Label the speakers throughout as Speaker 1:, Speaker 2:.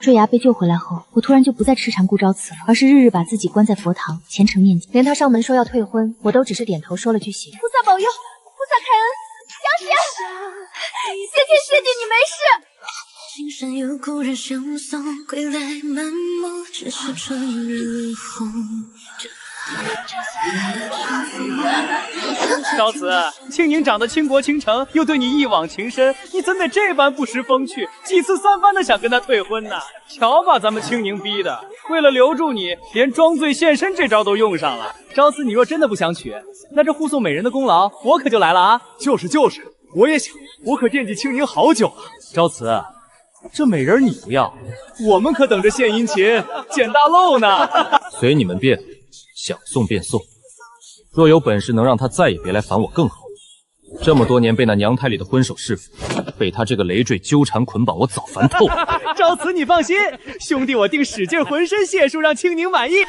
Speaker 1: 坠崖被救回来后，我突然就不再痴缠顾昭辞了，而是日日把自己关在佛堂，虔诚念经。连他上门说要退婚，我都只是点头说了句行。
Speaker 2: 菩萨保佑，菩萨开恩，小姐，谢谢你没事。
Speaker 3: 青山有故人相送，归来满目只是春日红。
Speaker 4: 昭慈，青宁长得倾国倾城，又对你一往情深，你怎得这般不识风趣，几次三番的想跟他退婚呢？瞧把咱们青宁逼的，为了留住你，连装醉现身这招都用上了。昭慈，你若真的不想娶，那这护送美人的功劳我可就来了啊！
Speaker 5: 就是，我也想，我可惦记青宁好久了。
Speaker 4: 昭慈，这美人你不要，我们可等着献殷勤、捡大漏呢。
Speaker 6: 随你们便，想送便送。若有本事能让他再也别来烦我更好。这么多年被那娘胎里的婚手侍奉，被他这个累赘纠缠捆绑，我早烦透了。
Speaker 4: 昭慈，你放心，兄弟我定使劲浑身解数，让青宁满意。
Speaker 2: 青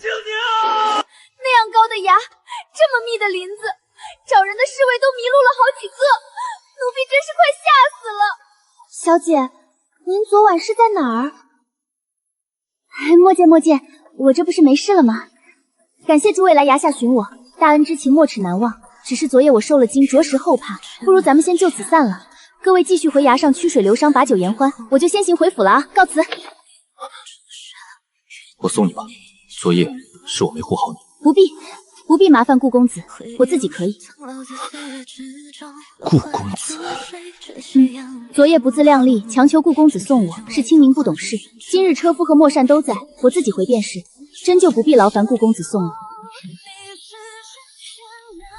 Speaker 2: 宁，那样高的崖，这么密的林子，找人的侍卫都迷路了好几个，奴婢真是快吓死了。
Speaker 1: 小姐，您昨晚是在哪儿？莫见，我这不是没事了吗？感谢诸位来崖下寻我，大恩之情没齿难忘。只是昨夜我受了惊，着实后怕，不如咱们先就此散了。各位继续回崖上曲水流觞，把酒言欢，我就先行回府了啊，告辞。
Speaker 6: 我送你吧，昨夜是我没护好你。
Speaker 1: 不必麻烦顾公子，我自己可以。
Speaker 6: 顾公子，
Speaker 1: 昨夜不自量力，强求顾公子送我，是青宁不懂事。今日车夫和莫善都在，我自己回便是，真就不必劳烦顾公子送了。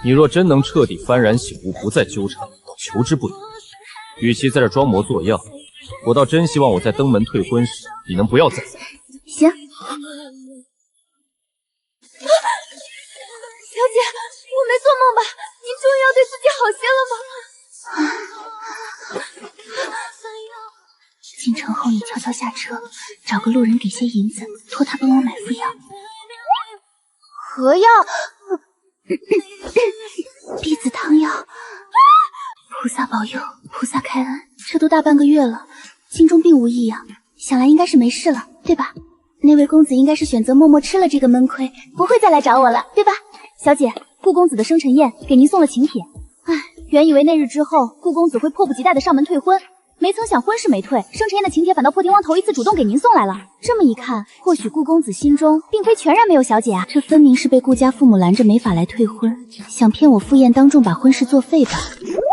Speaker 6: 你若真能彻底幡然醒悟，不再纠缠，倒求之不得。与其在这装模作样，我倒真希望我在登门退婚时，你能不要再来。
Speaker 1: 行。
Speaker 2: 小姐，我没做梦吧？您终于要对自己好些了吗？
Speaker 1: 进城后你悄悄下车，找个路人给些银子，托他帮我买副药。
Speaker 2: 何药？
Speaker 1: 避子汤药。菩萨保佑，菩萨开恩，这都大半个月了，心中并无异样，想来应该是没事了，对吧？那位公子应该是选择默默吃了这个闷亏，不会再来找我了，对吧？小姐，顾公子的生辰宴给您送了请帖。唉，原以为那日之后，顾公子会迫不及待的上门退婚，没曾想婚是没退，生辰宴的请帖反倒破天荒头一次主动给您送来了。这么一看，或许顾公子心中并非全然没有小姐啊，这分明是被顾家父母拦着没法来退婚，想骗我赴宴当众把婚事作废吧？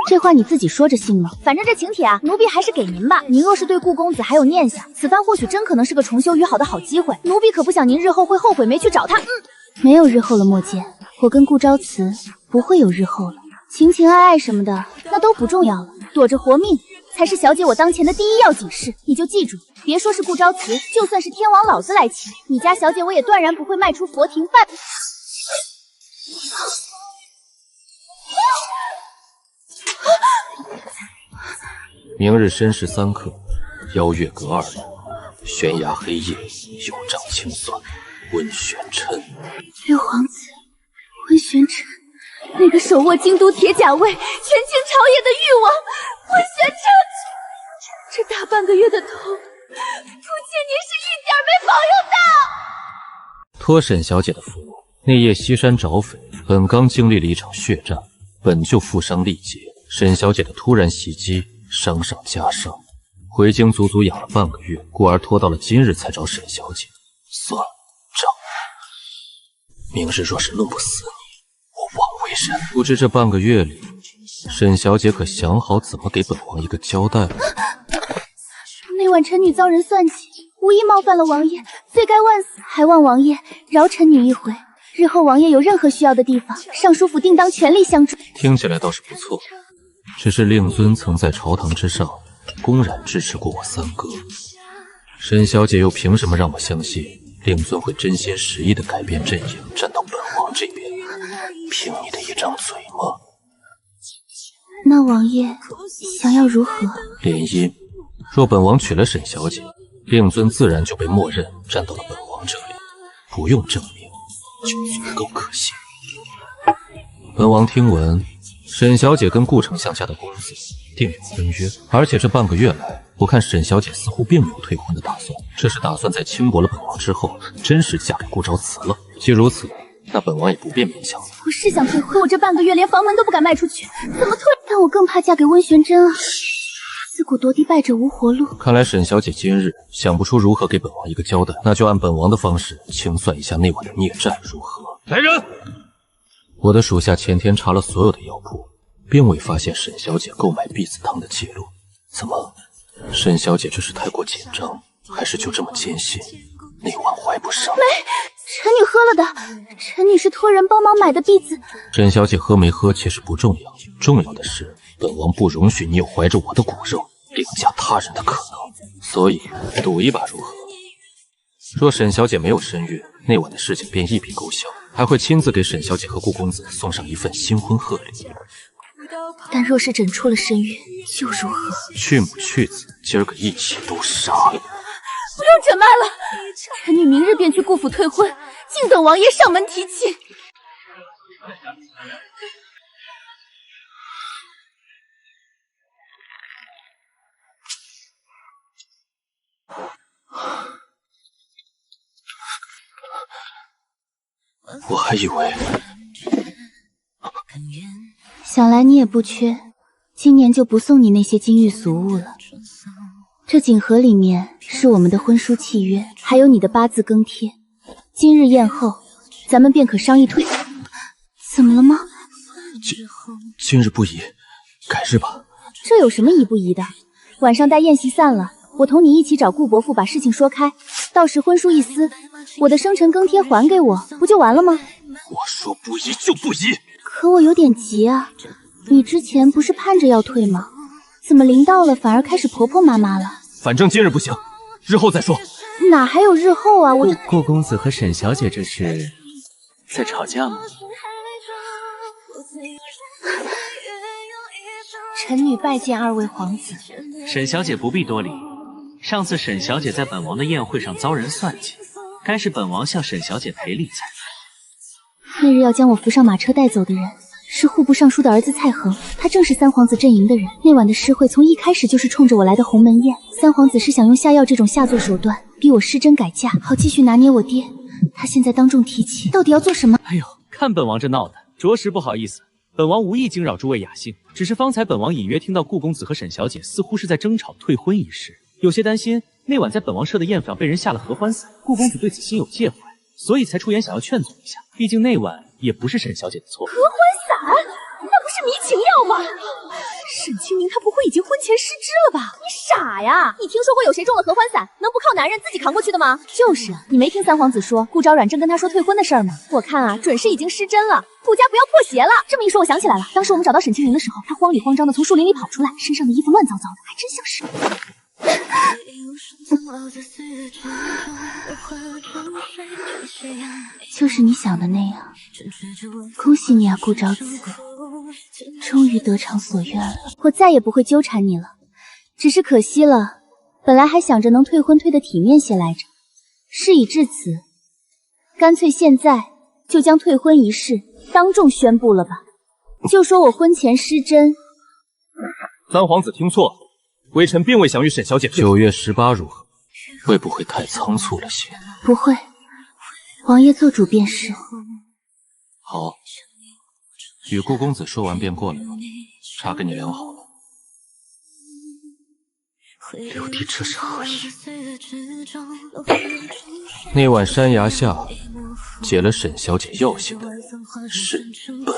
Speaker 1: 这话你自己说着信吗？反正这请帖啊，奴婢还是给您吧。您若是对顾公子还有念想，此番或许真可能是个重修于好的好机会，奴婢可不想您日后会后悔没去找他。没有日后了，莫见，我跟顾昭辞不会有日后了，情爱什么的那都不重要了，躲着活命才是小姐我当前的第一要紧事。你就记住，别说是顾昭辞，就算是天王老子来请，你家小姐我也断然不会迈出佛庭半。
Speaker 6: 明日申时3刻，邀月阁2人，悬崖黑夜，有掌清算，温玄琛。
Speaker 1: 六皇子温玄琛，那个手握京都铁甲卫，权倾朝野的誉王温玄琛，这大半个月的头，父亲您是一点没保佑到。
Speaker 6: 托沈小姐的福，那夜西山找匪，本刚经历了一场血战，本就负伤力竭，沈小姐的突然袭击，伤上加伤，回京足足养了半个月，故而拖到了今日才找沈小姐。算了，账。明日若是弄不死你，我枉为人。不知这半个月里，沈小姐可想好怎么给本王一个交代了？
Speaker 1: 那晚臣女遭人算计，无意冒犯了王爷，罪该万死，还望王爷饶臣女一回。日后王爷有任何需要的地方，尚书府定当全力相助。
Speaker 6: 听起来倒是不错，只是令尊曾在朝堂之上公然支持过我三哥，沈小姐又凭什么让我相信令尊会真心实意地改变阵营，站到本王这边？凭你的一张嘴吗？
Speaker 1: 那王爷想要如何？
Speaker 6: 联姻。若本王娶了沈小姐，令尊自然就被默认站到了本王这里，不用证明就足够可信。本王听闻沈小姐跟顾丞相家的公子订有婚约，而且这半个月来，我看沈小姐似乎并没有退婚的打算，这是打算在轻薄了本王之后，真实嫁给顾昭辞了。既如此，那本王也不便勉强了。
Speaker 1: 我是想退婚，我这半个月连房门都不敢迈出去，怎么退？但我更怕嫁给温玄真啊！自古夺嫡败者无活路。
Speaker 6: 看来沈小姐今日想不出如何给本王一个交代，那就按本王的方式清算一下那晚的孽债，如何？来人！我的属下前天查了所有的药铺，并未发现沈小姐购买避子汤的记录。怎么，沈小姐这是太过紧张，还是就这么坚信那晚怀不上？
Speaker 1: 没，臣女喝了的，臣女是托人帮忙买的婢子。
Speaker 6: 沈小姐喝没喝其实不重要，重要的是本王不容许你有怀着我的骨肉凌驾他人的可能，所以赌一把如何？若沈小姐没有身孕，那晚的事情便一笔勾销，还会亲自给沈小姐和顾公子送上一份新婚贺礼。
Speaker 1: 但若是诊出了身孕，又如何？
Speaker 6: 去母去子，今儿个一起都杀！
Speaker 1: 不用诊脉了，臣女明日便去顾府退婚，敬本王爷上门提亲。
Speaker 6: 我还以为……
Speaker 1: 想来你也不缺，今年就不送你那些金玉俗物了。这锦盒里面是我们的婚书契约，还有你的八字更帖。今日宴后，咱们便可商议退。怎么了吗？
Speaker 6: 今日不宜，改日吧。
Speaker 1: 这有什么宜不宜的？晚上待宴席散了，我同你一起找顾伯父把事情说开，到时婚书一撕，我的生辰更帖还给我，不就完了吗？
Speaker 6: 我说不宜就不宜。
Speaker 1: 可我有点急啊，你之前不是盼着要退吗？怎么临到了反而开始婆婆妈妈了？
Speaker 6: 反正今日不行，日后再说。
Speaker 1: 哪还有日后啊！
Speaker 7: 顾公子和沈小姐这是在吵架吗？
Speaker 1: 臣女拜见二位皇子。
Speaker 7: 沈小姐不必多礼，上次沈小姐在本王的宴会上遭人算计，该是本王向沈小姐赔礼才对。
Speaker 1: 那日要将我扶上马车带走的人是户部尚书的儿子蔡恒，他正是三皇子阵营的人。那晚的诗会从一开始就是冲着我来的鸿门宴，三皇子是想用下药这种下作手段逼我失真改嫁，好继续拿捏我爹。他现在当众提起，到底要做什么？
Speaker 7: 哎呦，看本王这闹的，着实不好意思。本王无意惊扰诸位雅兴，只是方才本王隐约听到顾公子和沈小姐似乎是在争吵退婚一事，有些担心那晚在本王设的宴上被人下了合欢散，顾公子对此心有介怀，所以才出言想要劝阻一下。毕竟那晚也不是沈小姐的错。
Speaker 2: 合欢散，那不是迷情药吗？沈清明他不会已经婚前失之了吧？你傻呀！你听说过有谁中了合欢散能不靠男人自己扛过去的吗？
Speaker 1: 就是啊，你没听三皇子说顾昭阮正跟他说退婚的事儿吗？
Speaker 2: 我看啊，准是已经失真了，顾家不要破鞋了。
Speaker 1: 这么一说，我想起来了，当时我们找到沈清明的时候，他慌里慌张的从树林里跑出来，身上的衣服乱糟糟的，还真像是。就是你想的那样，恭喜你啊，顾昭子，终于得偿所愿了。我再也不会纠缠你了，只是可惜了，本来还想着能退婚退得体面些来着。事已至此，干脆现在就将退婚一事当众宣布了吧。就说我婚前失真。
Speaker 6: 三皇子听错了，微臣并未想与沈小姐9月18如何？会不会太仓促了些？
Speaker 1: 不会，王爷做主便是。
Speaker 6: 好，与顾公子说完便过来吧，茶给你凉好了。
Speaker 7: 刘弟这是何意？
Speaker 6: 那晚山崖下解了沈小姐药性的是本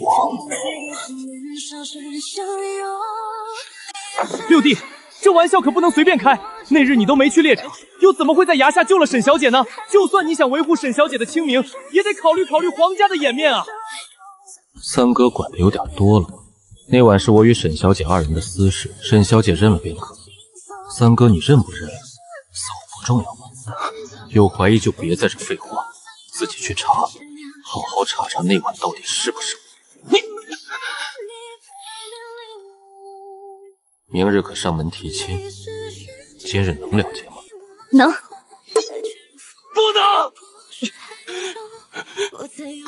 Speaker 6: 王。
Speaker 4: 六弟，这玩笑可不能随便开。那日你都没去猎场，又怎么会在崖下救了沈小姐呢？就算你想维护沈小姐的清明，也得考虑考虑皇家的颜面啊！
Speaker 6: 三哥管的有点多了。那晚是我与沈小姐2人的私事，沈小姐认了便可。三哥，你认不认，似乎不重要吧？有怀疑就别在这废话，自己去查，好好查查那晚到底是不是我。你明日可上门提亲，今日能了结吗？
Speaker 1: 能。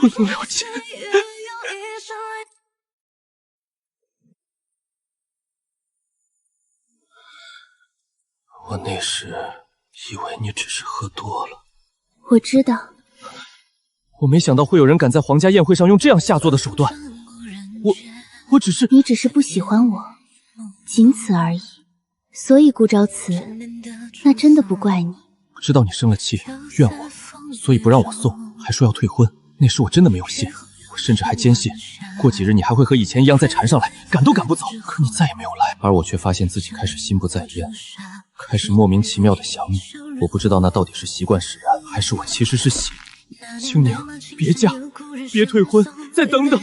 Speaker 7: 不能了结。
Speaker 6: 我那时以为你只是喝多了。
Speaker 1: 我知道。
Speaker 6: 我没想到会有人敢在皇家宴会上用这样下作的手段。我只是……
Speaker 1: 你只是不喜欢我，仅此而已。所以顾昭辞，那真的不怪你。
Speaker 6: 知道你生了气，怨我，所以不让我送，还说要退婚。那时我真的没有信，我甚至还坚信，过几日你还会和以前一样再缠上来，赶都赶不走。可你再也没有来，而我却发现自己开始心不在焉，开始莫名其妙的想你。我不知道那到底是习惯使然，还是我其实是喜。青宁，别嫁，别退婚，再等等，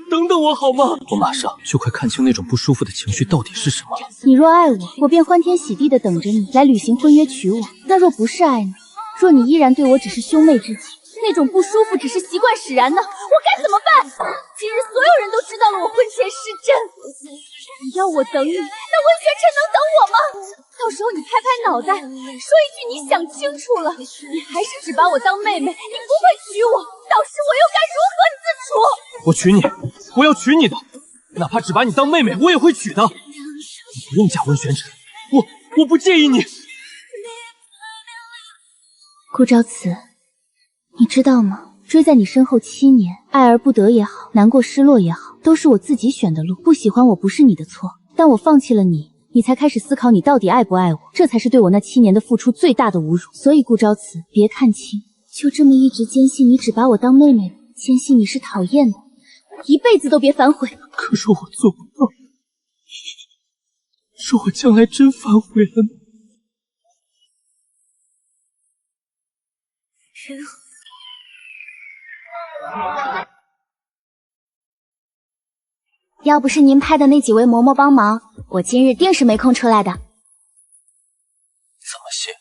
Speaker 6: 等等我好吗？我马上就快看清那种不舒服的情绪到底是什么了。
Speaker 1: 你若爱我，我便欢天喜地的等着你来履行婚约娶我；那若不是爱你，若你依然对我只是兄妹之情，那种不舒服只是习惯使然的，我该怎么办？今日所有人都知道了我婚前失贞，你要我等你，那温玄尘能等我吗？到时候你拍拍脑袋，说一句你想清楚了，你还是只把我当妹妹，你不会娶我，到时我又该如何自处？
Speaker 6: 我娶你，我要娶你的，哪怕只把你当妹妹，我也会娶的。你不用嫁温玄尘，我不介意你。
Speaker 1: 顾昭辞，你知道吗？追在你身后7年，爱而不得也好，难过失落也好，都是我自己选的路。不喜欢我不是你的错，但我放弃了你，你才开始思考你到底爱不爱我，这才是对我那7年的付出最大的侮辱。所以顾昭辞，别看清，就这么一直坚信你只把我当妹妹，坚信你是讨厌的，一辈子都别反悔。
Speaker 6: 可是我做不到，说我将来真反悔了呢？
Speaker 1: 要不是您派的那几位嬷嬷帮忙，我今日定是没空出来的。怎么
Speaker 6: 谢？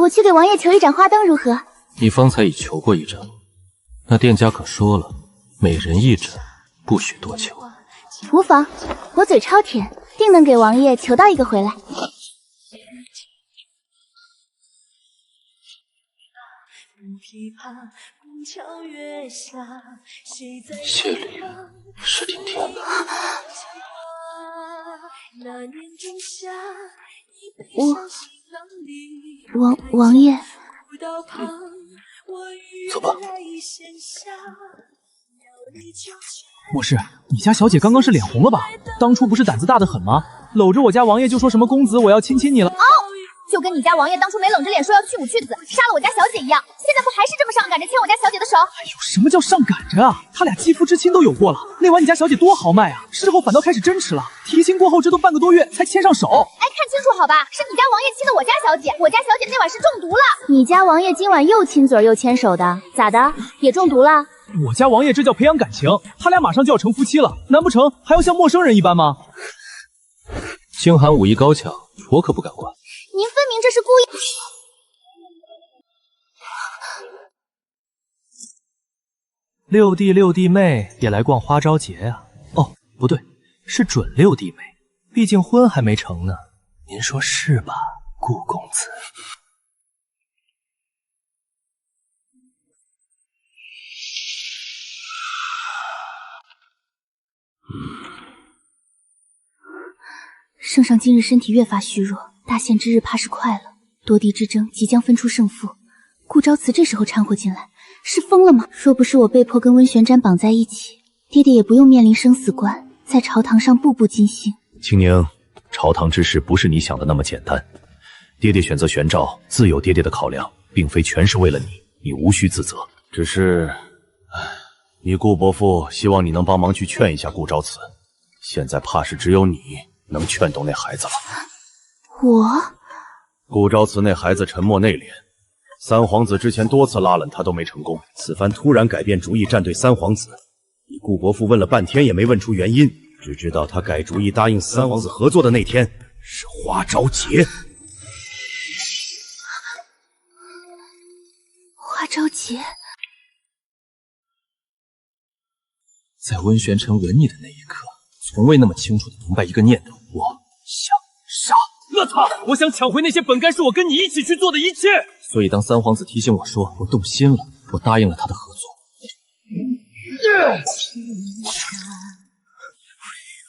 Speaker 1: 我去给王爷求一盏花灯如何？
Speaker 6: 你方才已求过一盏，那店家可说了，每人一盏，不许多求。
Speaker 1: 无妨，我嘴超甜，定能给王爷求到一个回来。
Speaker 6: 谢礼是挺甜的。
Speaker 1: 王爷，
Speaker 6: 走吧。
Speaker 7: 莫氏，你家小姐刚刚是脸红了吧？当初不是胆子大得很吗？搂着我家王爷就说什么公子我要亲亲你了。
Speaker 2: 就跟你家王爷当初没冷着脸说要去武去子，杀了我家小姐一样，现在不还是这么上赶着牵我家小姐的手？
Speaker 7: 哎呦，什么叫上赶着啊？他俩肌肤之亲都有过了，那晚你家小姐多豪迈啊！事后反倒开始真吃了，提亲过后这都半个多月才牵上手。
Speaker 2: 哎，看清楚好吧，是你家王爷亲的我家小姐，我家小姐那晚是中毒了。
Speaker 1: 你家王爷今晚又亲嘴又牵手的，咋的？也中毒了？
Speaker 7: 我家王爷这叫培养感情，他俩马上就要成夫妻了，难不成还要像陌生人一般吗？
Speaker 6: 清寒武艺高强，我可不敢管。
Speaker 1: 您分明这是故意。
Speaker 7: 六弟妹也来逛花朝节啊？哦，不对，是准六弟妹，毕竟婚还没成呢。您说是吧，顾公子？
Speaker 1: 圣上今日身体越发虚弱，大限之日怕是快了。夺嫡之争即将分出胜负，顾昭辞这时候掺和进来，是疯了吗？若不是我被迫跟温玄瞻绑在一起，爹爹也不用面临生死关，在朝堂上步步惊心。
Speaker 8: 青宁，朝堂之事不是你想的那么简单。爹爹选择玄照，自有爹爹的考量，并非全是为了你，你无需自责。只是，你顾伯父希望你能帮忙去劝一下顾昭辞，现在怕是只有你能劝动那孩子了。
Speaker 1: 我？
Speaker 8: 顾昭辞那孩子沉默内敛，三皇子之前多次拉拢他都没成功，此番突然改变主意站队三皇子，你顾伯父问了半天也没问出原因，只知道他改主意答应三皇子合作的那天是花朝节。
Speaker 1: 花朝节？
Speaker 6: 在温玄尘吻你的那一刻，从未那么清楚的明白一个念头：我想杀了他，我想抢回那些本该是我跟你一起去做的一切。所以当三皇子提醒我说我动心了，我答应了他的合作。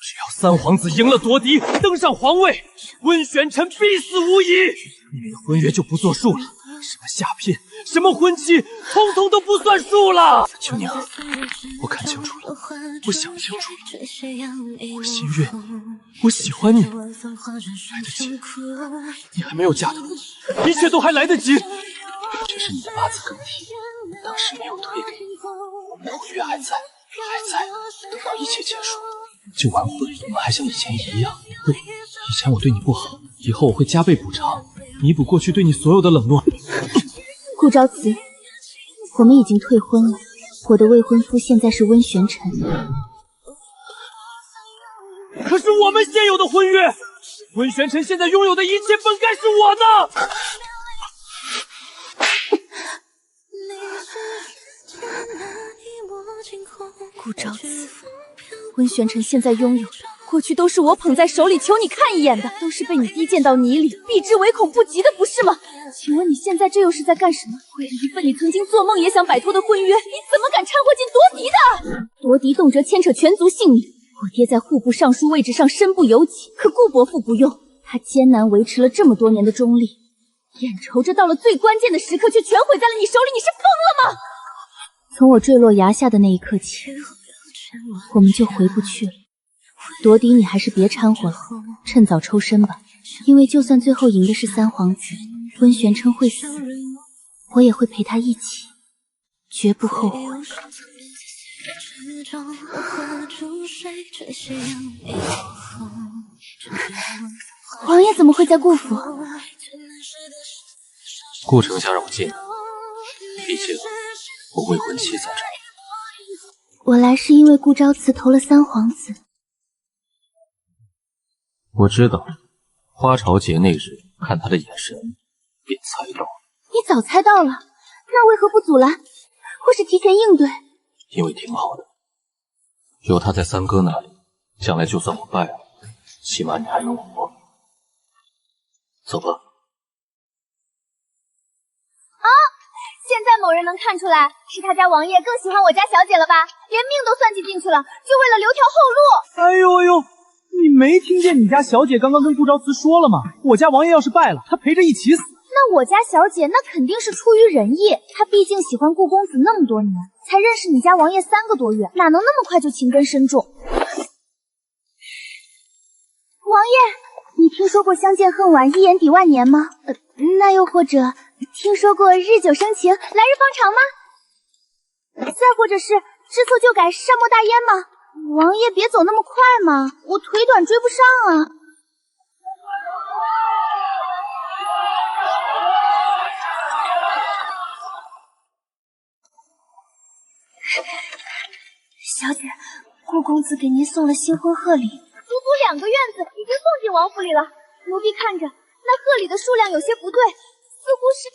Speaker 6: 只要
Speaker 4: 三皇子赢了夺嫡，登上皇位，温玄尘必死无疑。你们的婚约就不作数了，什么下聘，什么婚期，通通都不算数了。
Speaker 6: 青宁，我看清楚了，我想清楚了，我心悦，我喜欢你，来得及，你还没有嫁到，一切都还来得及。只是你的八字更替，当时没有推给你，我们的婚约还在，等到一切结束就完婚，我们还像以前一样。对，以前我对你不好，以后我会加倍补偿，弥补过去对你所有的冷落。
Speaker 1: 顾昭辞，我们已经退婚了，我的未婚夫现在是温玄尘。
Speaker 4: 可是我们现有的婚约，温玄尘现在拥有的一切本该是我的。
Speaker 2: 顾昭辞，温玄尘现在拥有的，过去都是我捧在手里求你看一眼的，都是被你低贱到泥里，避之唯恐不及的，不是吗？请问你现在这又是在干什么？为了一份你曾经做梦也想摆脱的婚约，你怎么敢掺和进夺嫡的？夺嫡动辄牵扯全族性命，我爹在户部尚书位置上身不由己，可顾伯父不用，他艰难维持了这么多年的中立，眼瞅着到了最关键的时刻，却全毁在了你手里，你是疯了吗？
Speaker 1: 从我坠落崖下的那一刻起，我们就回不去了。夺嫡你还是别掺和了，趁早抽身吧。因为就算最后赢的是三皇子，温玄琛会死，我也会陪他一起，绝不后悔。王爷怎么会在顾府？
Speaker 6: 顾丞相让我见你，毕竟我未婚妻在这儿。
Speaker 1: 我来是因为顾昭辞投了三皇子。
Speaker 6: 我知道，花朝节那日看他的眼神，便猜到了。
Speaker 1: 你早猜到了，那为何不阻拦，或是提前应对？
Speaker 6: 因为挺好的，有他在三哥那里，将来就算我败了，起码你还有我。走吧。
Speaker 2: 现在某人能看出来，是他家王爷更喜欢我家小姐了吧？连命都算计进去了，就为了留条后路。
Speaker 4: 哎呦哎呦，你没听见你家小姐刚刚跟顾昭辞说了吗？我家王爷要是败了，她陪着一起死。
Speaker 2: 那我家小姐那肯定是出于仁义，她毕竟喜欢顾公子那么多年，才认识你家王爷3个多月，哪能那么快就情根深重？王爷，你听说过相见恨晚，一眼抵万年吗？那又或者听说过日久生情，来日方长吗？再或者是知错就改，善莫大焉吗？王爷别走那么快嘛，我腿短追不上啊。小姐，顾公子给您送了新婚贺礼，足足2个院子，已经送进王府里了。奴婢看着，那贺礼的数量有些不对，似乎是……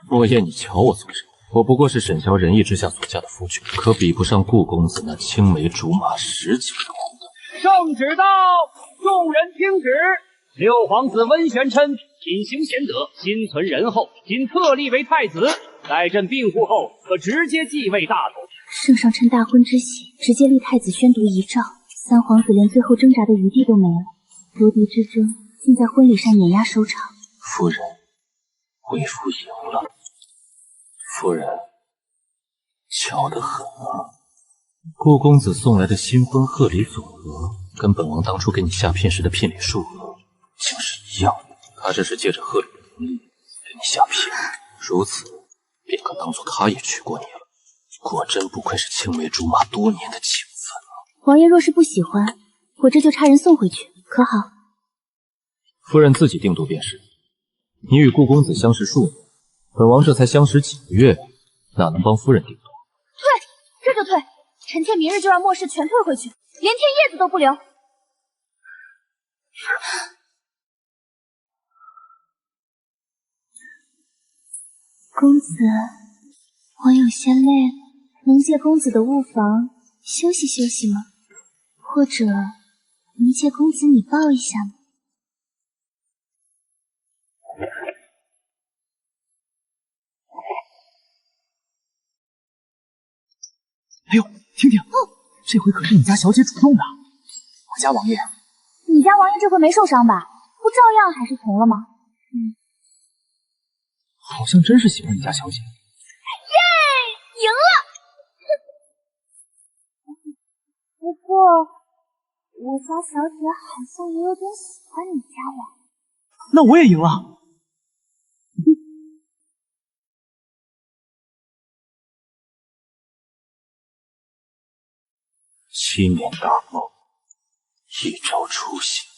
Speaker 6: 莫言，你瞧我做什么？我不过是沈萧仁义之下所嫁的夫君，可比不上顾公子那青梅竹马10几年的。
Speaker 4: 圣旨到，众人听旨。6皇子温玄琛品行贤德，心存仁厚，今特立为太子。待朕病故后，可直接继位大统。
Speaker 1: 圣上趁大婚之喜，直接立太子宣读遗诏，三皇子连最后挣扎的余地都没了。夺嫡之争竟在婚礼上碾压收场。
Speaker 6: 夫人，为夫赢了。夫人，巧得很啊！顾公子送来的新婚贺礼总额，跟本王当初给你下聘时的聘礼数额竟是一样的。他这是借着贺礼的名义给你下聘，如此便可当做他也娶过你了。果真不愧是青梅竹马多年的情分啊！
Speaker 1: 王爷若是不喜欢，我这就差人送回去，可好？
Speaker 6: 夫人自己定夺便是。你与顾公子相识数年，本王这才相识几个月，哪能帮夫人定夺？
Speaker 2: 退，这就退！臣妾明日就让莫氏全退回去，连片叶子都不留。
Speaker 1: 公子，我有些累了，能借公子的卧房休息休息吗？或者能借公子你抱一下吗？
Speaker 4: 哎呦，听听，这回可是你家小姐主动的。我家王爷。
Speaker 1: 你家王爷这回没受伤吧？不照样还是从了吗？
Speaker 4: 好像真是喜欢你家小姐。
Speaker 1: 耶，赢了！不过我家小姐好像也有点喜欢你家王。
Speaker 4: 那我也赢了。
Speaker 6: 7年大梦，一朝初醒。